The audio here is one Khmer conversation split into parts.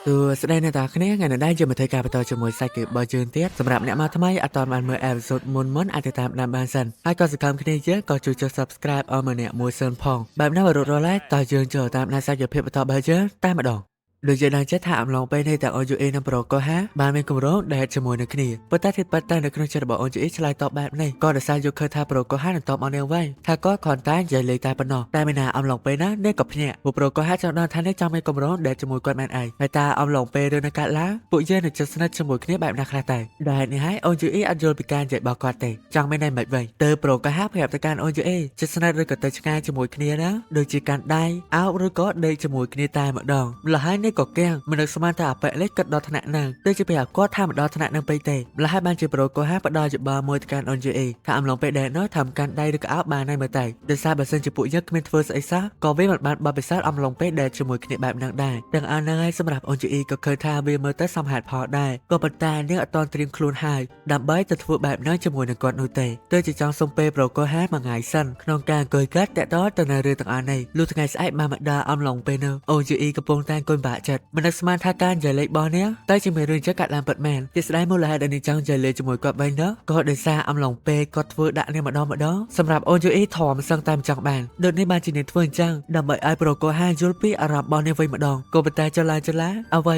Từ sẽ đây nè ta khné ngày nay giờ mình thấy cả bắtជាមួយសាច់គឺបើជើងទៀតសម្រាប់អ្នកមកថ្មីអត់ទាន់បានមើលអេពីសូតមុនអាចទៅតាមដានបានសិនហើយក៏សកម្មគ្នាយើងក៏ជួយចុច Subscribe ឲ្យម្នាក់មួយសិនផងបែបណាបើរត់រលាយតើយើងចូលតាមដានសាច់ភាពបន្តបើយើងតែម្ដងដូចយើងដឹងចិត្តថាអំឡុងពេលនេះទាំង OUA និង Pro ក៏ហាបានមានគម្រោងដែលជាមួយនឹងគ្នាប៉ុន្តែទីប៉តែនៅក្នុងចិត្តរបស់ OUA ឆ្លើយតបបែបនេះក៏ដោយសារយកឃើញថា Pro ក៏ហានឹងតបមកនាងវិញថាក៏គ្រាន់តែនិយាយលេងតែប៉ុណ្ណោះតែមិនណាអំឡុងពេលណានេះក៏ភ្ញាក់ពួក Pro ក៏ហាចង់ដឹងថានេះចង់មានគម្រោងដែលជាមួយគាត់មែនឯងហើយតើអំឡុងពេលរឿងនឹងកើតឡើងពួកយើងនឹងជិតស្និទ្ធជាមួយគ្នាបែបណាខ្លះតែដែលនេះហើយ OUA អត់យល់ពីការនិយាយរបស់គាត់ទេចង់មានន័យមិនវិញទើប Pro ក៏ហាប្រាប់ទៅកាន់ OUA ជិតស្និទ្ធឬក៏ទៅឆ្ងាយជាមួយគ្នាណាដូចជាកាន់ដៃអោបឬក៏ដេកជាមួយគ្នាតែម្ដងម្ល៉េះហើយនេះក៏កៀងមិនស្មានថាអបិលេខគិតដល់ថ្នាក់ហ្នឹងដូចជាពេលគាត់ថាមិនដល់ថ្នាក់ហ្នឹងពេកទេម្ល៉េះហើយបានជាប្រូកូហាផ្ដល់យោបល់មួយទៅកាន់ OUA ថាអំឡុងពេលដែលនោះធ្វើកាន់ដៃឬក៏អោបបានហើយមើលតែដោយសារបើសិនជាពួកយើងគ្មានធ្វើស្អីសោះក៏វាមិនបានបបិសាទអំឡុងពេលដែលជាមួយគ្នាបែបហ្នឹងដែរទាំងអស់ហ្នឹងហើយសម្រាប់ OUA ក៏ឃើញថាវាមើលទៅសមហេតុផលដែរក៏ប៉ុន្តែនាងអត់តន់ត្រៀមខ្លួនហើយដើម្បីទៅធ្វើបែបហ្នឹងជាមួយនឹងគាត់នោះទេទើបជាចង់សុំពេលប្រូកូហាមួយថ្ងៃសិនក្នុងការអង្គុយកាត់តាក់ទងទៅនៅរឿងទាំងអស់នេះលុះថ្ងៃស្អែកបានមកដល់អំឡុងពេលនោះ OUA កំពុងតែអង្គុយបាក់ចិត្តមិនស្មានថាការនិយាយលេខរបស់នាងតែជាមេរឿងចឹងកាត់ឡើងពិតមែនជាស្ដាយមូលហេតុដែលនាងចង់និយាយលេខជាមួយគាត់វិញនោះក៏ដោយសារអំឡុងពេលគាត់ធ្វើដាក់នាងម្ដងសម្រាប់ OUA ធំសឹងតែមិនចង់បានដូចនេះបានជានាងធ្វើអញ្ចឹងដើម្បីឲ្យប្រូកូហាយល់ពីអារម្មណ៍របស់នាងវិញម្ដងក៏ប៉ុន្តែចលាអ្វី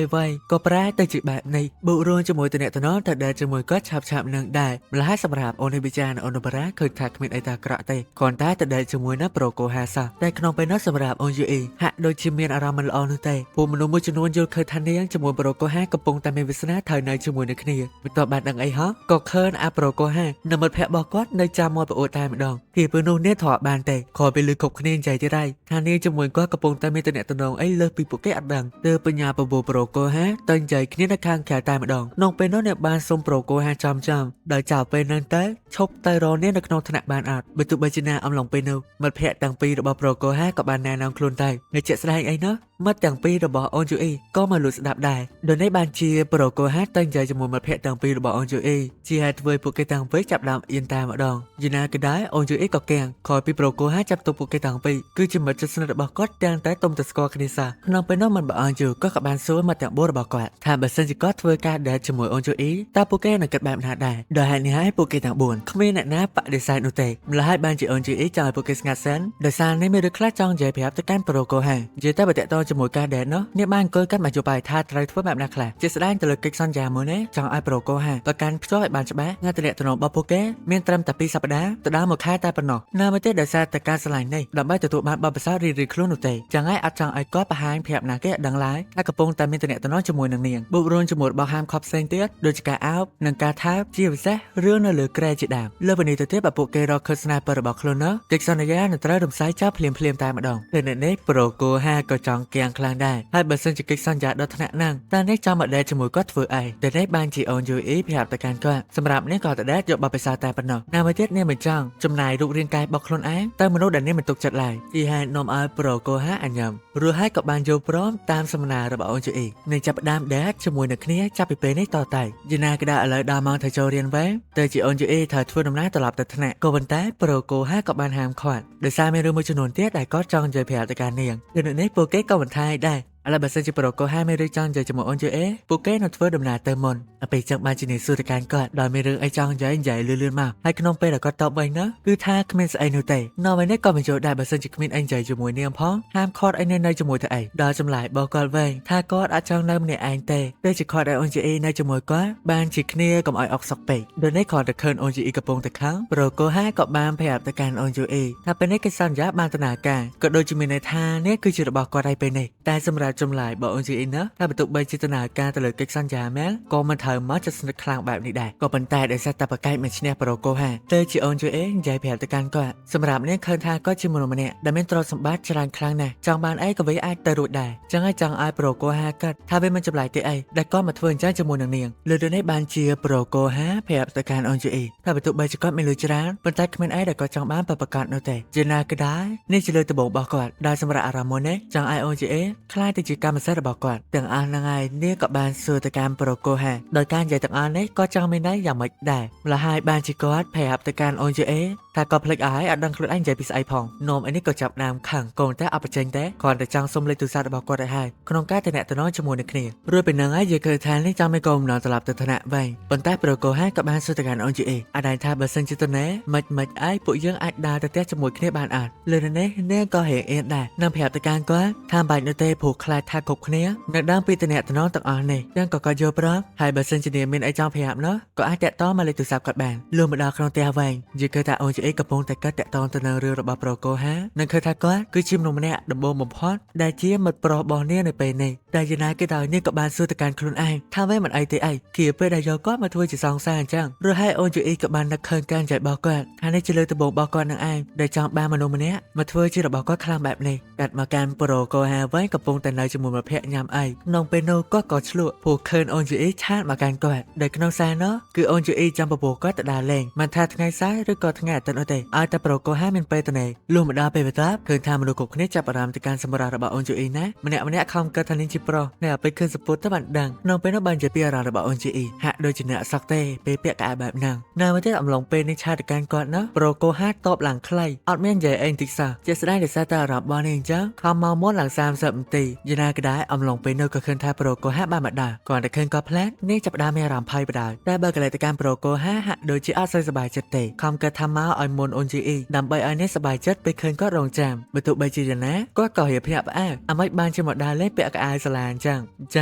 ក៏ប្រែទៅជាបែបនេះបុរួមជាមួយតំណែងទៅដែលជាមួយគាត់ឆាប់នឹងដែរម្ល៉េះហើយសម្រាប់អូនីប៊ីចានអូនបារ៉ាឃើញថាគ្មានអីតាក្រក់ទេគ្រាន់តែទៅដែលជាមួយនឹងប្រូកូហាសោះតែក្នុងពេលនោះសម្រាប់ OUA ហាក់ដូចជាមានអារម្មណ៍មិនល្អនោះទេពួកមនុស្សមួយចំនួនយល់ឃើញថានាងជាមួយប្រូកូហាកំពុងតែមានវាសនាត្រូវនៅជាមួយនឹងគ្នាបន្ទាប់បានដឹងអីហោះក៏ឃើញអាប្រូកូហានិងមិត្តភក្តិរបស់គាត់នៅចាំមកប្រអួតតែម្ដងពីពេលនោះនាងធ្លាប់បានទេខពេលលើគ្រប់គ្នានិយាយទៀតហើយថានាងជាមួយគាត់កំពុងតែមានតំណែងអីលើសពីពួកគេអត់ដឹងទើបបញ្ញាបបោប្រូកូហាតែនិយាយគ្នានៅខាងក្រៅតែម្ដងក្នុងពេលនោះអ្នកបានសុំប្រូកូហាចំដោយចោលពេលនឹងទៅឈប់ទៅរកនាងនៅក្នុងថ្នាក់បានអត់បើទោះបីជាណាអំឡុងពេលនោះមិត្តភក្តិទាំងពីររបស់ប្រូកូហាក៏បានណែនាំខ្លួនទៅនៅជាក់ស្ដែងអីនោះមិត្តទាំងពីររបស់ OUA ក៏មកលួចស្ដាប់ដែរដូចនេះបានជាប្រូកូហាតែនិយាយជាមួយមិត្តភក្តិទាំងពីររបស់ OUA ជាហេតុធ្វើឲ្យពួកគេទាំងពីរចាប់ដើមអៀនតែម្ដងយីណាក៏ដែរ OUA ក៏កៀងខយពីប្រូកូហាចាប់ទុកពួកគេទាំងពីរគឺជាមិត្តជិតស្និទ្ធរបស់គាត់ទាំងតែទុំទៅស្គាល់គ្នាសោះក្នុងពេលនោះមិនបានយូរក៏បានសួរមិត្តទាំង4របស់គាត់ថាបើសិនជាគាត់ធ្វើការដែលជាមួយ OUA តើពួកគេនឹងគិតបែបណាដែរដោយហេតុនេះហើយពួកគេទាំង4គ្មានអ្នកណាបដិសេធនោះទេម្ល៉េះហើយបានជា OUA ចង់ឲ្យពួកគេស្ងាត់សិនដោយសារនេះមានរឿងខ្លះចង់និយាយប្រាប់ទៅកាន់ប្រូកូហានិយាយតែបើតកតជាមួយការដែលនោះអ្នកបានអង្គុយកាត់មកយោបាយថាត្រូវធ្វើបែបណាខ្លះជាស្ដែងទៅលើកិច្ចសន្យាមួយនេះចង់ឲ្យប្រូកូហាប្រកាន់ភ្ជាប់ឲ្យបានច្បាស់ងាត់តំណែងរបស់ពួកគេមានត្រឹមតែ2សប្តាហ៍ទៅដល់1ខែតែប៉ុណ្ណោះនៅមកទេដោយសារតែការឆ្លាញ់នេះដើម្បីទទួលបានបបិសារីរីខ្លួននោះទេចឹងហើយអត់ចង់ឲ្យគាត់បង្ហាញប្រាប់ណាគេដឹងឡើយតែកំពុងតែមានតំណែងជាមួយនឹងនាងបុករួមជាមួយរបស់ហាមខប់ផ្សេងទៀតដូចជាការអោបនិងការថើបជាពិសេសរឿងនៅលើក្រែជាដើមលើពីនេះទៅទៀតបើពួកគេរកឃើញស្នេហ៍របស់ខ្លួននោះកិច្ចសន្យានឹងត្រូវរំសាយចោលភ្លាមតែម្ដងតែនេះប្រូកូហាក៏ចង់កៀងខ្លាំងដែរហើយបើសិនជាកិច្ចសន្យាដល់ថ្នាក់ហ្នឹងតែនេះចង់មកដេកជាមួយគាត់ធ្វើអីតែនេះបានជា OUA ប្រាប់ទៅកាន់គាត់សម្រាប់នេះក៏តដេកយកបបិសាតែប៉ុណ្ណោះណាមួយទៀតនេះមិនចង់ចំណាយរូបរាងកាយរបស់ខ្លួនឯងទៅមនុស្សដែលនេះមិនទុកចិត្តឡើយជាហេតុនាំឲ្យប្រូកូហាអញ្ញឹមរួចហើយក៏បានយល់ព្រមតាមសំណើរបស់ OUA នឹងចាប់ផ្ដើមដេកជាមួយនឹងគ្នាចាប់ពីពេលនេះតទៅយីណាក៏ដល់ឥឡូវដល់ម៉ោងទៅចូលរៀនវិញតែជា OUA ត្រូវធ្វើដំណើរត្រឡប់ទៅថ្នាក់ក៏ប៉ុន្តែប្រូកូហាក៏បានហាមឃាត់ដោយសារមានរឿងមួយចំនួនទៀតដែលគាត់ចង់និយាយប្រាប់ទៅកាន់នាងដូចនេះពួកគេក៏បន្ថែមដែរឥឡូវបើសិនជាប្រូកូហាមានរឿងចង់និយាយជាមួយ OUA ពួកគេនឹងធ្វើដំណើរទៅមុនពេលចឹងបានជានាងសួរទៅកាន់គាត់ដោយមានរឿងអីចង់និយាយលឿនមកហើយក្នុងពេលដែលគាត់តបវិញនោះគឺថាគ្មានស្អីនោះទេនៅវិញនេះក៏បញ្ចូលដែរបើសិនជាគ្មានអីនិយាយជាមួយនាងផងហាមខត់អីនៅជាមួយទៅអីដល់ចម្លើយរបស់គាត់វិញថាគាត់អាចចង់នៅម្នាក់ឯងទេដូចជាគាត់ឲ្យ OUA នៅជាមួយគាត់បានជាគ្នាកុំឲ្យអុកសុកពេកដូចនេះគាត់ទៅឃើញ OUA កំពុងតែខឹងប្រូកូហាក៏បានប្រាប់ទៅកាន់ OUA ថាពេលនេះកិច្ចសន្យាបានដំណើរការក៏ដូចជាមានន័យថានេះគឺជារបស់គាត់ហើយពេលនេះតែសម្រាប់ចម្លើយរបស់ OUA ណាថាបន្ទុកបីជាដំណើរការទៅលើកិច្ចសន្យាមែនក៏មិនត្រូវមកចិត្តស្និទ្ធខ្លាំងបែបនេះដែរក៏ប៉ុន្តែដោយសារតែប្រកែកមិនឈ្នះប្រូកូហាទៅជា OUA និយាយប្រាប់ទៅកាន់គាត់សម្រាប់នេះឃើញថាគាត់ជាមនុស្សម្នាក់ដែលមានទ្រព្យសម្បត្តិច្រើនខ្លាំងណាស់ចង់បានអីក៏វាអាចទៅរួចដែរចឹងហើយចង់ឲ្យប្រូកូហាគាត់ថាវាមិនចម្លែកទេអីដែលគាត់មកធ្វើអញ្ចឹងជាមួយនឹងនាងលើរឿងនេះបានជាប្រូកូហាប្រាប់ទៅកាន់ OUA ថាបន្ទុកបីជាគាត់មានលុយច្រើនប៉ុន្តែគ្មានអីដែលគាត់ចង់បានប្រកាសនោះទេជាណាក៏ដែរនេះជាលើកដំបូងរបស់គាត់ដែលសម្រាប់អារម្មណ៍មួយនេះចង់ឲ្យ OUA ខ្លាយទៅជាកម្មសិទ្ធិរបស់គាត់ទាំងអស់ហ្នឹងហើយនាងក៏បានសួរទៅកាន់ប្រូកូហាដោយការនិយាយទាំងអស់នេះក៏ចង់មានន័យយ៉ាងម៉េចដែរម្ល៉េះហើយបានជាគាត់ប្រាប់ទៅកាន់ OUA ថាក៏ភ្លេចអស់ហើយអត់ដឹងខ្លួនឯងនិយាយពីស្អីផងនំឯនេះក៏ចាប់ដើមខឹងកូនតែអត់បច្ចេកទេគ្រាន់តែចង់សុំលេខទូរស័ព្ទរបស់គាត់ឲ្យហើយក្នុងការតំណជាមួយនឹងគ្នារួចពីនឹងហើយយើងឃើញថានេះចង់មានកូនម្ដងត្រឡប់ទៅថ្នាក់វិញប៉ុន្តែប្រូកូហាក៏បានសួរទៅកាន់អូនជីអេអាចដែរថាបើសិនជាទៅណែមិនអីពួកយើងអាចដើរទៅផ្ទះជាមួយគ្នាបានអត់លើនេះនាងក៏ហេអៀនដែរនឹងប្រាប់ទៅកាន់គាត់ថាបាច់នៅទេព្រោះខ្លាចថាគ្រប់គ្នានៅដើមពីតំណទាំងអស់នេះយើងក៏យល់ព្រមហើយបើសិនជានាងមានអីចង់ប្រាប់នោះក៏អាចតាក់ទងមកលេខទូរស័ព្ទគាត់បានលុះមកដល់ក្នុងផ្ទះវិញយើងឃើញថាអូនជីអេកំពុងតែគាត់តាក់ទងទៅនឹងរឿងរបស់ប្រូកូហានឹងឃើញថាគាត់គឺជាមនុស្សម្នាក់ដំបូងបំផុតដែលជាមិត្តប្រុសរបស់នាងនៅពេលនេះតែយ៉ាងណាក៏ដោយនាងក៏បានសួរទៅកាន់ខ្លួនឯងថាវិញមិនអីទេអីគៀពេលដែលយកគាត់មកធ្វើជាសង្សារអញ្ចឹងឬហើយអូនជីអេក៏បាននឹកឃើញការនិយាយរបស់គាត់ថានេះជាលើកដំបូងរបស់គាត់នឹងឯងដែលចង់បានមនុស្សម្នាក់មកធ្វើជារបស់គាត់ខ្លាំងបែបនេះកាត់មកកាន់ប្រូកូហាវិញកំពុងតែនៅជាមួយមិត្តភក្តិញ៉ាំអីក្នុងពេលនោះគាត់ក៏ឆ្លក់ព្រោះឃើញអូនជីអេឆាតមកកាន់គាត់ដែលក្នុងសារនោះគឺអូនជីអេចាំពពោះគាត់ទៅដើរលេងមិនថាថ្ងៃសៅរ៍ឬក៏ថ្ងៃអាទិត្យនោះទេឲ្យតែប្រូកូហាមានពេលទៅណែលុះមកដល់ពេលបន្ទាប់ឃើញថាមនុស្សគ្រប់គ្នាចាប់អារម្មណ៍ទៅកាន់សម្រាប់របស់អូនជីអេណាម្នាក់ខំកើតថានាងជាប្រុសនៅពេលឃើញសពុតទៅបានដឹងក្នុងពេលនោះបានជាពីអារម្មណ៍របស់អូនជីអេហាក់ដូចជាអ្នកសក់ទេពេលពាក់កៅបែបហ្នឹងនៅមកទៀតអំឡុងពេលនេះឆាតទៅកាន់គាត់នោះប្រូកូហាតបឡើងខ្លីអត់មាននិយាយអីតិចសោះជាស្ដែងដោយសារតែអារម្មណ៍របស់នាងអញ្ចឹងខំមកមុនឡើង30នាទីយ៉ាងណាក៏ដែរអំឡុងពេលនោះក៏ឃើញថាប្រូកូហាបានមកដល់គាត់តែឃើញគាត់ផ្លែតនាងចាប់ផ្ដើមមានអារម្មណ៍ភ័យបដាតែបើកន្លែងទៅកាន់ប្រូកូហាហាក់ដូចជាអត់សូវសប្បាយចិត្តទេខំគាត់ថាមកឲ្យមុនអូនជីអេដើម្បីឲ្យនាងសប្បាយចិត្តពេលឃើញគាត់រងចាំបើទោះបីជាយ៉ាងណាគាត់ក៏រៀបភ្ញាក់ផ្អើលអាម៉េចបានជាមកដល់លេងពាក់កៅអៅសាលាអញ្ចឹ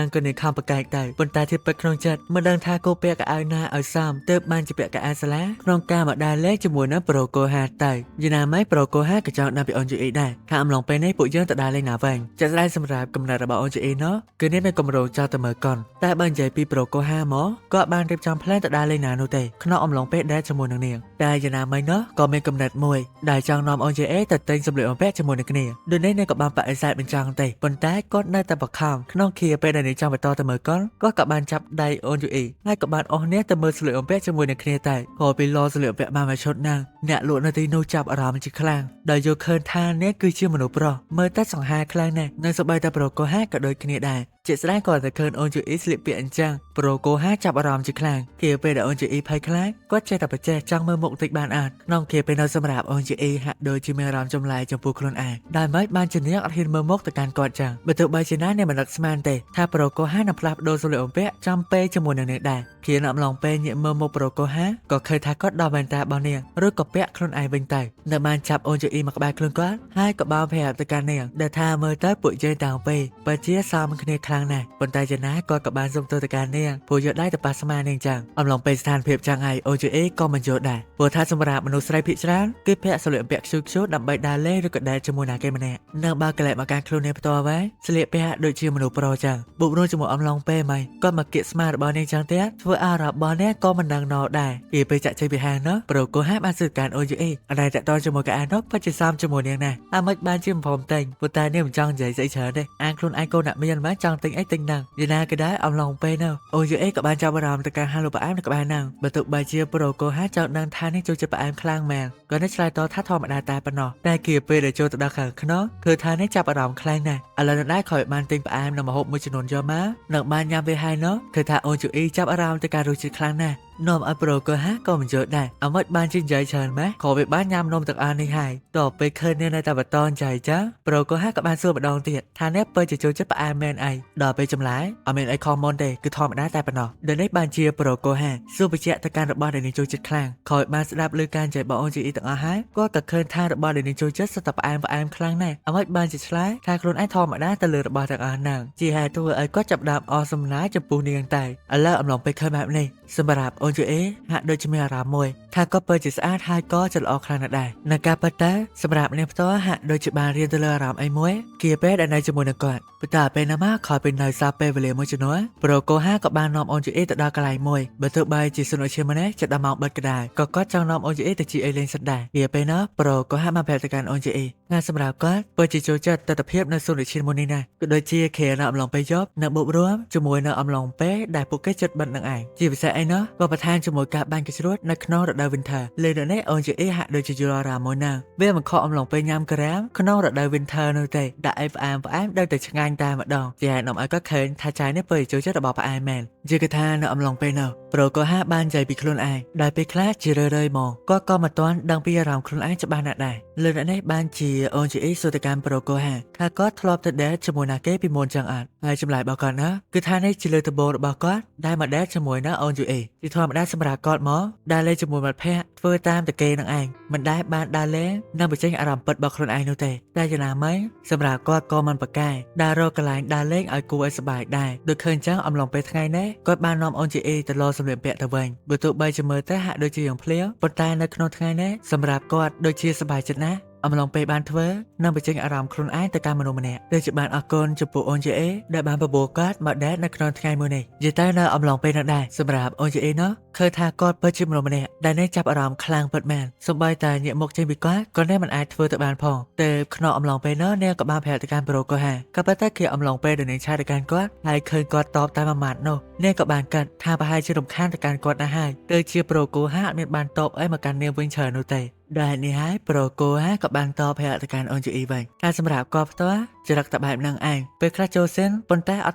ងក៏នាងខំប្រកែកទៅប៉ុន្តែទីពេកក្នុងចិត្តមិនដឹងថាគោពាក់កៅអៅណាឲ្យសមទើបបានជាពាក់កៅអៅសាលាក្នុងការមកដល់លេងជាមួយនឹងប្រូកូហាទៅយ៉ាងណាម៉េចប្រូកូហាក៏ចង់ដឹងពីអូនជីអេដែរថាអំឡុងពេលនេះពួកយើងទៅដល់លេងណាវិញចាក់ស្ដែងសម្រាប់កំណត់របស់អូនជីអេនោះគឺនាងមានគម្រោងចោលទៅមើលកុនតែបើនិយាយពីប្រូកូហាមកក៏បានរៀបចំផ្លែនទៅដល់លេងណានោះទេក្នុងអំឡុងពេលដែលជាមួយនឹងនាងតែយ៉ាងណាម៉េចនោះក៏មានកំណត់មួយដែលចង់នាំអូនជីអេទៅទិញសម្លៀកបំពាក់ជាមួយនឹងគ្នាដូចនេះនាងក៏បានបដិសេធមិនចង់ទេប៉ុន្តែគាត់នៅតែបខំក្នុងគ្រាពេលដែលនាងចង់បន្តទៅមើលកុនគាត់ក៏បានចាប់ដៃអូនជីអេហើយក៏បានអស់នេះទៅមើលសម្លៀកបំពាក់ជាមួយនឹងគ្នាតែព្រោះពីលោសម្លៀកបំពាក់បានមកឈុតណាអ្នកលក់នៅទីនោះចាប់អារម្មណ៍ជាខ្លាំងដែលយកឃើញថានាងគឺជាមនុស្សប្រុសមើលតែសង្ហាខ្លាំងណាស់នៅសម្បីតែប្រូកូហាក៏ដូចគ្នាដែរជាស្ដែងគាត់តែឃើញអូនជីអេស្លៀកពាក់អញ្ចឹងប្រូកូហាចាប់អារម្មណ៍ជាខ្លាំងគ្រាពេលដែលអូនជីអេភ័យខ្លាចគាត់ចេះតែប្រជែកចង់មើលមុខតិចបានអត់ក្នុងគ្រាពេលនោះសម្រាប់អូនជីអេហាក់ដូចជាមានអារម្មណ៍ចម្លែកចំពោះខ្លួនឯងដែលមិនបានជានាងអត់ហ៊ានមើលមុខទៅកាន់គាត់ចឹងបើទោះបីជាណានាងមិននឹកស្មានទេថាប្រូកូហានឹងផ្លាស់ប្ដូរសម្លៀកបំពាក់ចំពេលជាមួយនឹងនាងដែរគ្រានៅអំឡុងពេលញាក់មើលមុខប្រូកូហាក៏ឃើញថាគាត់ដោះវ៉ែនតារបស់នាងឬក៏ពាក់ខ្លួនឯងវិញទៅនៅបានចាប់អូនជីអេមកក្បែរខ្លួនគាត់ហើយក៏បានប្រាប់ទៅកាន់នាងដែលថាមើលទៅពួកយើងតាំងពីបើជាសមគ្នាខ្លាំងណាស់ប៉ុន្តែយ៉ាងណាគាត់ក៏បានសុំទោសទៅកាន់នាងព្រោះយកដៃទៅប៉ះស្មានាងចឹងអំឡុងពេលស្ថានភាពចឹងហើយអូនជីអេក៏មិនយល់ដែរព្រោះថាសម្រាប់មនុស្សស្រីភាគច្រើនគឺពាក់សម្លៀកបំពាក់ខ្ជូតដើម្បីដើរលេងឬក៏ដើរជាមួយណាគេម្នាក់នៅបើកន្លែងមកការខ្លួននាងផ្ទាល់វិញស្លៀកពាក់ដូចជាមនុស្សប្រុសចឹងបុកនោះជាមួយអំឡុងពេលម៉េចគាត់មកគៀកស្មារបស់នាងចឹងទៀតធ្វើអារម្មណ៍របស់នាងក៏មិនដឹងណោដែរពេលចាក់ចេញពីហាងនោះប្រូកូហាបានសើកាន់អូនជីអេអត់តែតតជាមួយកៅអៅនោះពិតជាសមជាមួយនាងណាអាមិនបានជាបំតែងប៉ុន្តែនាងមិនចង់និយាយស្អីច្រើនទេអានខ្លួនឯងកូនអ្នកមានមិនចង់ទិញអីទិញហ្នឹងយ៉ាងណាក៏ដែរអំឡុងពេលនោះអូនជីអេក៏បានចាប់អារម្មណ៍ទៅកាន់ហាងលក់ផ្អែមនៅក្បែរហ្នឹងបើទោះបីជាប្រូកូហាចង់ដឹងថានាងចូលចិត្តផ្អែមខ្លាំងមែនក៏នៅឆ្លើយតបថាធម្មតាតែប៉ុណ្ណោះតែគៀពេលដែលចូលទៅដល់ខាងក្នុងគឺថានាងចាប់អារម្មណ៍ខ្លាំងណាស់ឥឡូវនៅដែរខ້ອຍបានទិញផ្អែមនៅម្ហូបមួយចំនួនយកមកនឹងបានញ៉ាំវាហើយនោះគឺថាអូនជីអេចាប់អារម្មណ៍ទៅកាន់រសជាតិខ្លាំងណាស់នំឲ្យប្រូកូហាក៏មិនយល់ដែរអ្វីបានជានិយាយច្រើនម៉េះក៏វាបានញ៉ាំនំទាំងអស់នេះហើយតទៅពេលឃើញនាងនៅតែបន្តនិយាយចឹងប្រូកូហាក៏បានសួរម្ដងទៀតថាអ្នកពិតជាចូលចិត្តផ្អែមមែនអីដល់ពេលចម្លើយអត់មានអីខុសមុនទេគឺធម្មតាតែប៉ុណ្ណោះដល់នេះបានជាប្រូកូហាសួរបញ្ជាក់ទៅកាន់របស់ដែលនាងចូលចិត្តខ្លាំងក្រោយបានស្ដាប់ឮការនិយាយរបស់អូនជីអ៊ីទាំងអស់ហើយក៏ឃើញថារបស់ដែលនាងចូលចិត្តសុទ្ធតែផ្អែមខ្លាំងណាស់អ្វីបានជាឆ្លើយថាខ្លួនឯងធម្មតាទៅលើរបស់ទាំងអស់ហ្នឹងជាហេតុធ្វើឲ្យគាត់ចាប់ដើមអស់សំណាយចំពោះនាងតែឥឡូវអំឡុងពេលឃើញបែបនេះសម្រាប់អូនជីអេហាក់ដូចជាមានអារម្មណ៍មួយថាក៏ពិតជាស្អាតហើយក៏ចិត្តល្អខ្លាំងណាស់ដែរនៅការពិតទៅសម្រាប់នាងផ្ទាល់ហាក់ដូចជាបានរៀនទៅលើអារម្មណ៍អីមួយគៀពេលដែលនៅជាមួយនឹងគាត់ប៉ុន្តែពេលណាមកខលពេលនៅសារពេលវេលាមួយចំនួនប្រូកូហាក៏បាននាំអូនជីអេទៅដល់កន្លែងមួយបើទោះបីជាសុនអឈិម្នាក់ចិត្តដល់មកបិទក្តារក៏គាត់ចង់នាំអូនជីអេទៅជីអេលេងសិនដែរគៀពេលនោះប្រូកូហាបានប្រាប់ទៅកាន់អូនជីអេថាសម្រាប់គាត់ពិតជាចូលចិត្តទស្សនភាពនៅសុនអឈិមួយនេះណាក៏ដូចជាខេនៅអំឡុងពេលយប់នៅបូបរួមជាមួយនៅអំឡុងពេលដែលពួកគេចិត្តបិទនឹងឯងជាពិសេសអីនោះក៏ ប្រធានជាមួយការបាញ់កញ្ជ្រួតនៅក្នុងរដូវ Winter លើនៅនេះអូនជាអ៊ីហាក់ដូចជាយល់អារម្មណ៍មួយណាវាមិនខកអំឡុងពេលញ៉ាំក្រាមក្នុងរដូវ Winter នោះទេដាក់អីផ្អែមដូចតែឆ្ងាញ់តែម្ដងជាឯកនាំឲ្យគាត់ឃើញថាចាយនេះពេលចូលចិត្តរបស់ផ្អែមមែនជាគេថានៅអំឡុងពេលនោះប្រូកូហាបាននិយាយពីខ្លួនឯងដែលពេលខ្លះជារឿយៗមកគាត់ក៏មិនទាន់ដឹងពីអារម្មណ៍ខ្លួនឯងច្បាស់ណាស់ដែរលើនេះបានជាអូនជាអ៊ីសួរទៅកាន់ប្រូកូហាថាគាត់ធ្លាប់ទៅដេតជាមួយណាគេពីមុនចឹងអត់ហើយចម្លើយរបស់គាត់ណាគឺថានេះជាលើកដំបូងរបស់គាត់ដែលមកដេតជាមួយនៅអូនជាអ៊ីជាធម្មតាសម្រាប់គាត់មកដើរលេងជាមួយមិត្តភ័ក្តិធ្វើតាមតែគេនឹងឯងមិនដែលបានដើរលេងនិងបញ្ចេញអារម្មណ៍ពិតរបស់ខ្លួនឯងនោះទេតែយ៉ាងណាមិញសម្រាប់គាត់ក៏មិនប្រកែកដើររកកន្លែងដើរលេងឲ្យគួរឲ្យសប្បាយដែរដូចឃើញចឹងអំឡុងពេលថ្ងៃនេះគាត់បាននាំអូនជាអ៊ីទៅលោសម្លៀកពាក់ទៅវិញបើទោះបីជាមើលទៅហាក់ដូចជាយ៉ាងភ្លាវប៉ុន្តែនៅក្នុងថ្ងៃនេះសម្រាប់គាត់ដូចជាសប្បាយចិត្តណាស់អំឡុងពេលបានធ្វើនិងបញ្ចេញអារម្មណ៍ខ្លួនឯងទៅកាន់មនុស្សម្នាក់ដូចជាបានអរគុណចំពោះអូនជាអ៊ីដែលបានបបួលគាត់មកដេតនៅក្នុងថ្ងៃមួយនេះនិយាយទៅនៅអំឡុងពេលនោះដែរសម្រាប់អូនជាអ៊ីនោះឃើញថាគាត់ពិតជាមនុស្សម្នាក់ដែលនេះចាប់អារម្មណ៍ខ្លាំងពិតមែនសូម្បីតែញាក់មុខចេញពីគាត់ក៏នេះមិនអាចធ្វើទៅបានផងតែក្នុងអំឡុងពេលនោះនាងក៏បានប្រាប់ទៅកាន់ប្រូកូហាក៏ប៉ុន្តែគឺអំឡុងពេលដែលនាងឆាតទៅកាន់គាត់ហើយឃើញគាត់តបតែមួយម៉ាត់នោះនាងក៏បានកាត់ថាប្រហែលជារំខានទៅកាន់គាត់ណាស់ហើយដូចជាប្រូកូហាអត់មានបានតបអីមកកាន់នាងវិញច្រើននោះទេដែលនេះហើយប្រូកូហាក៏បានតបប្រាប់ទៅកាន់អូនជាអ៊ីវិញតែសម្រាប់គាត់ផ្ទាល់ចរិតតែបែបហ្នឹងឯងពេលខ្លះចូលសិនប៉ុន្តែអត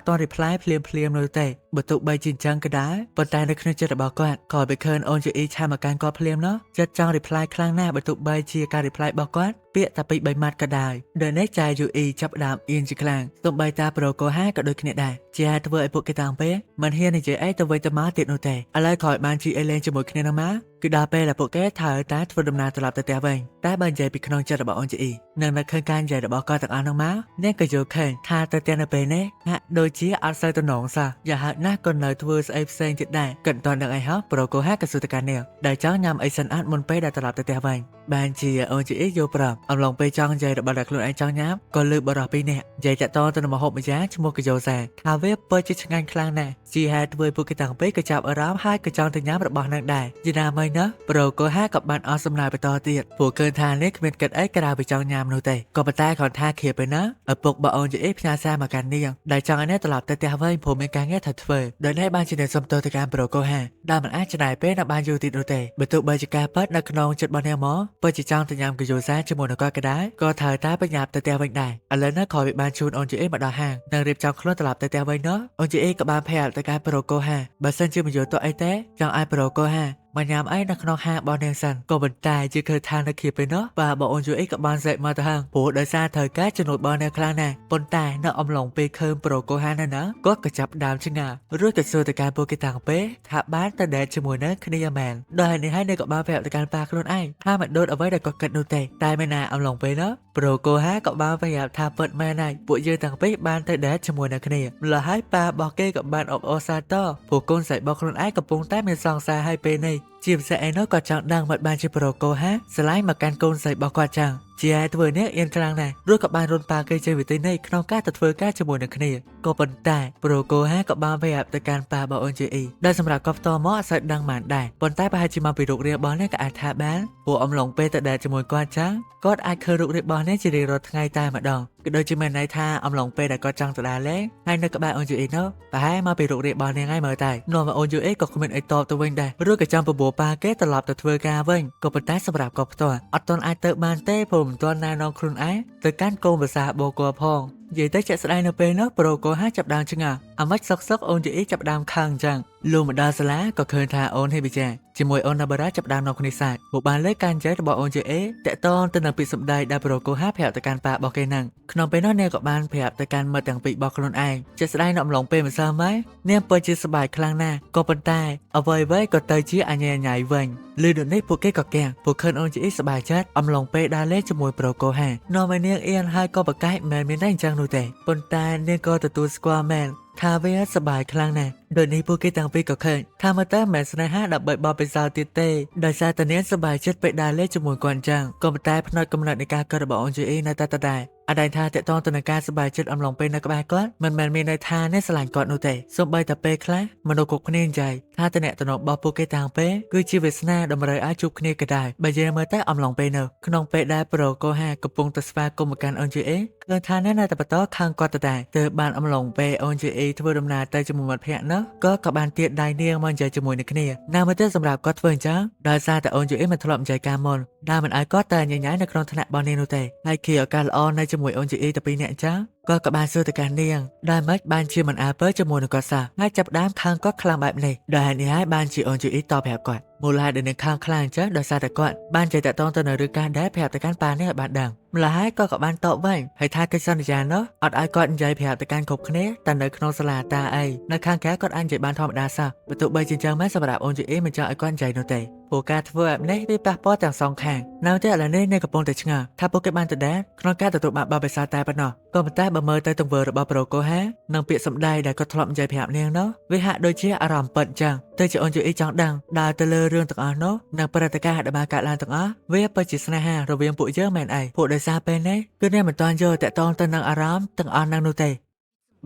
់ទាន់ reply ភ្លាមនោះទេបើទោះបីជាអញ្ចឹងក៏ដោយប៉ុន្តែនៅក្នុងចិត្តរបស់គាត់ក៏被ឃើញអូនជាអ៊ីឆាមកកាន់គាត់ភ្លាមនោះចិត្តចង់ reply ខ្លាំងណាស់បើទោះបីជាការ reply របស់គាត់ពាក្យតែពី3ម៉ាត់ក៏ដោយដែលនេះចាយយូអ៊ីចាប់ដើមអៀនជាខ្លាំងទោះបីតាប្រូកូហាក៏ដូចគ្នាដែរជាធ្វើឲ្យពួកគេតាំងពេលមិនហ៊ាននិយាយអីទៅវិញទៅមកទៀតនោះទេឥឡូវក្រោយបានជីអេលេងជាមួយគ្នានោះមកគឺដល់ពេលដែលពួកគេត្រូវតែធ្វើដំណើរត្រឡប់ទៅផ្ទះវិញតែបើនិយាយពីក្នុងចិត្តរបស់អូនជាអ៊ីនឹងនៅឃើញការនិយាយរបស់គាត់ទាំងអស់នោះមកអ្នកក៏យល់ឃើញថាទៅផ្ទះនៅពេលនេះហាក់ដូចជាអត់សូវទំនងសោះយ៉ាងហោចណាស់ក៏នៅធ្វើស្អីផ្សេងទៀតដែរគិតតនឹងអីហោះប្រូកូហាក៏សួរទៅកាន់នាងដែលចង់ញ៉ាំអីសិនអត់មុនពេលដែលត្រឡប់ទៅផ្ទះវិញបានជាអូនជាអ៊ីយល់ប្រាប់អំឡុងពេលចង់និយាយរបស់ដែលខ្លួនឯងចង់ញ៉ាំក៏លើបរោះពីរនាក់និយាយតាក់ទងទៅនឹងម្ហូបម្យ៉ាងឈ្មោះកយោសាថាវាពិតជាឆ្ងាញ់ខ្លាំងណាស់ជាហេតុធ្វើឲ្យពួកគេទាំងពីរក៏ចាប់អារម្មណ៍ហើយក៏ចង់ទៅញ៉ាំរបស់នឹងដែរយីណាមិញណាប្រូកូហាក៏បានអស់សំណើបន្តទៀតពួកឃើញថានេះគ្មានគិតអីក្រៅពីចង់ញ៉ាំនោះទេក៏ប៉ុន្តែគាត់ថាឃ្លាពេលណាឪពុករបស់អូនជាអ៊ីផ្ញើសារមកកាន់នាងដែលចង់ឲ្យអ្នកត្រឡប់ទៅផ្ទះវិញព្រោះមានការងារត្រូវធ្វើដោយនេះបានជាអ្នកសុំទោសទៅកាន់ប្រូកូហាដែលមិនអាចចំណាយពេលនៅបានយូរទៀតនោះទេបើទោះបីជាការប៉ັດនៅក្នុងចិត្តរបស់នាងមកពិតជាចង់ទៅញ៉ាំកយោសាជាមួយនឹងគាត់ក៏ដែរក៏ត្រូវតែបញ្ញាប់ទៅផ្ទះវិញដែរឥឡូវនេះក្រោយពីបានជូនអូនជាអ៊ីមកដល់ហាងនិងរៀបចំខ្លួនត្រឡប់ទៅផ្ទះវិញនោះអូនជាអ៊ីក៏បានប្រាប់ទៅកាន់ប្រូកូហាបើសិនជាមិនយល់ទៅអីទេចង់ឲ្យប្រូកូហាមកញ៉ាំអីនៅក្នុងហាងរបស់នាងសិនក៏ប៉ុន្តែជាឃើញថានៅគ្នាពេលនោះបាទបងអូនយូអ៊ីក៏បានសេកមកទៅហាងព្រោះដោយសារត្រូវការជំនួយរបស់នាងខ្លាំងណាស់ប៉ុន្តែនៅអំឡុងពេលឃើញប្រូកូហានៅណាគាត់ក៏ចាប់ដើមឆ្ងល់រួចក៏សួរទៅកាន់ពួកគេតាំងពេលថាបានទៅដេតជាមួយនឹងគ្នាមែនដោយនេះហើយនាងក៏បានប្រាប់ទៅកាន់ប៉ាខ្លួនឯងថាមិនដូចអ្វីដែលគាត់គិតនោះទេតែមែនណាអំឡុងពេលនោះប្រូកូហាក៏បានប្រាប់ថាពិតមែនហើយពួកយើងតាំងពេលបានទៅដេតជាមួយនឹងគ្នាម្ល៉េះហើយប៉ារបស់គេក៏បានអបអរសាទរព្រោះកូនស្រីរបស់ខ្លួនឯងកំពុងតែមានសង្សារហើយពេលនេះជាពិសេសឯនោះក៏ចង់ដឹងមិនបានជាប្រូកូហាឆ្លាញ់មកកាន់កូនស្រីរបស់គាត់ចឹងជាឯធ្វើនេះអៀនខ្លាំងណាស់រួចក៏បានរុនប៉ាគេចេញវិធីនេះក្នុងការទៅធ្វើការជាមួយនឹងគ្នាក៏ប៉ុន្តែប្រូកូហាក៏បានប្រាប់ទៅកាន់ប៉ារបស់អូនជាអ៊ីដែលសម្រាប់គាត់ផ្ទាល់មកអត់សូវដឹងបានដែរប៉ុន្តែប្រហែលជាមកពីរូបរាងរបស់នេះក៏អាចថាបានព្រោះអំឡុងពេលទៅដែរជាមួយគាត់ចឹងគាត់អាចឃើញរូបរាងរបស់នេះជារៀងរាល់ថ្ងៃតែម្ដងក៏ដូចជាមានន័យថាអំឡុងពេលដែលគាត់ចង់ទៅដើរលេងហើយនៅក្បែរអូនយូអ៊ីនោះប្រហែលមកពីរូបរាងរបស់នាងហើយមើលតែនាំមកអូនយូអ៊ីក៏គ្មានអីតបទៅវិញដែរឬក៏ចង់បបួលប៉ាគេត្រឡប់ទៅធ្វើការវិញក៏ប៉ុន្តែសម្រាប់គាត់ផ្ទាល់អត់ទាន់អាចទៅបានទេព្រោះមិនទាន់ណែនាំខ្លួនឯងទៅកាន់កូនភាសាបូកផងនិយាយទៅជាក់ស្ដែងនៅពេលនោះប្រូកូហាចាប់ដើមឆ្ងល់អាម៉េចសុកអូនយូអ៊ីចាប់ដើមខឹងអញ្ចឹងលុះមកដល់សាលាក៏ឃើញថាអូនហេប៊ីចាជាមួយអូនណាបារ៉ាចាប់ដើមនៅគ្នាសាច់មកបានលើការនិយាយរបស់អូនយូអ៊ីតាក់ទងទៅនឹងពាក្យសម្ដីដែលប្រូកូហាប្រាប់ទៅកាន់ប៉ារបស់គេហ្នឹងក្នុងពេលនោះនាងក៏បានប្រាប់ទៅកាន់មិត្តទាំងពីររបស់ខ្លួនឯងជាក់ស្ដែងនៅអំឡុងពេលម្សិលមិញនាងពិតជាសប្បាយខ្លាំងណាស់ក៏ប៉ុន្តែអ្វីក៏ទៅជាអញ្ញៃវិញលឺដូចនេះពួកគេក៏កាំងពួកឃើញអូនយូអ៊ីសប្បាយចិត្តអំឡុងពេលដើរលេងជាមួយប្រូកូហានាំឲ្យនាងអៀនហើយក៏ប្រកែកមិនមានតែអញ្ចឹងនោះទេប៉ុន្តែនាងក៏ទទួលស្គាល់មែនថាវាសប្បាយខ្លាំងណាស់ដូចនេះពួកគេទាំងពីរក៏ឃើញថាមើលទៅមិនស្នេហាដើម្បីបបិសោទៀតទេដោយសារតែនាងសប្បាយចិត្តពេលដើរលេងជាមួយគាត់អញ្ចឹងក៏ប៉ុន្តែផ្នែកកំណត់នៃការកើតរបស់អូនយូអ៊ីនៅតែដដែលអដែងថាតកតងទៅនឹងការសប្បាយចិត្តអំឡុងពេលនៅក្បែរគាត់មិនមែនមានន័យថាអ្នកស្រឡាញ់គាត់នោះទេសូម្បីតែពេលខ្លះមនុស្សគ្រប់គ្នានិយាយថាតំណែងរបស់ពួកគេតាំងពេលគឺជាវាសនាតម្រូវឲ្យជួបគ្នាក៏ដែរបើយើងមើលទៅអំឡុងពេលនោះក្នុងពេលដែលប្រូកូហាកំពុងទៅស្វាគមន៍មកកាន់អូនយូអ៊ី Lần thang này tập tố khang có tại từ ban âm lòng về ôn chữ ý thưa đầm nà tay cho một phe nữa có cả ban tiện đài niên mong chờ cho mùi nước kia nào mới tới sầm rạp có phương chứ đòi ra tại ôn chữ ý mình thọ lộngใจca môn đa mình ai có tay nhảy nhảyในครองถนัดบอลเนโนเตให้เกี่ยวกับออนในจมูกอนจีอีตะปีเนี่ยจ้าก็กับบ้านซื้อแต่การเนียงได้ไหมบ้านชื่อมันอาเปิลจมูกก็ซาให้จับด้ามข้างก็คลางแบบนี้ได้เนี่ยให้บ้านชื่ออนจีอีต่อแบบก่อนมูลค่าเดินข้างคลางจ้าโดยซาแต่ก่อนบ้านใจแต่ต้องตัวหนึ่งหรือการได้แบบแต่การปาเนี่ยบ้านดังมูลค่าก็กับบ้านโตไว้ให้ทายกันสัญญาเนาะอดไอก่อนใจแบบแต่การขบคะแนนแต่ในขนมสลาตาไอในข้างแก่ก่อนอันใจบ้านทอมดาซาประตูใบจินจังแม้สำหรับอนจีอีมันจะไอก่อนใจโนเตผู้การทว่าแบบนี้ได้ปะป้อจากสองแข่งน่าจะอะไรในกระโปรงแต่ชงาถ้าโปเกมอนตัวแดนขนมการตัวมาบาไปซาตาปะเนาะก็มันใต้บะเมอใต้ตรงเวอร์บาโปรโกฮะนางเปียสำได้ได้ก็ทลอมใจแบบนี้เนาะวิหะโดยเชี่ยอารมณ์เปิดจังเธอจะอนจูอีจังดังดาวเตลเรื่องต่างๆเนาะนางปรัตกาดบากาลานต่างๆเวียปจิสนาฮาเราเวียงปุ๋ยเยอะแมนไอผู้โดยซาเป็นเนี่ยก็เนี่ยเหมือนตอนเยอะแต่ตอนนางอารมณ์ต่างๆนางโนเต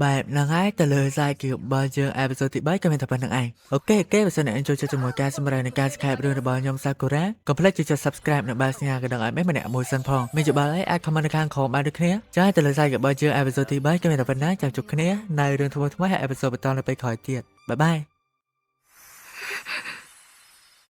แบบนางไอ้แต่เลยใจเกี่ยวบอลเจอเอพิโซดที่ใบก็เป็นทับเป็นนางไอโอเคเก็บส่วนไหนช่วยจะจมูกการสมัยในการสกายเรื่องบอลยมซากุระก็เพื่อจะ subscribe ในบาสเนียกันดังไอไม่มาเนี่ยมวยซันพองไม่จะบาไอ้คอมมานด์ข้างของมาด้วยគ្នាจะให้แต่เลยใจกับบอลเจอเอพิโซดที่ใบก็เป็นทับเป็นนั้นจากจุดគ្នាในเรื่องทั้งหมดที่ว่าเอพิโซดเป็นตอนเราไปขอเตียดบ๊ายบาย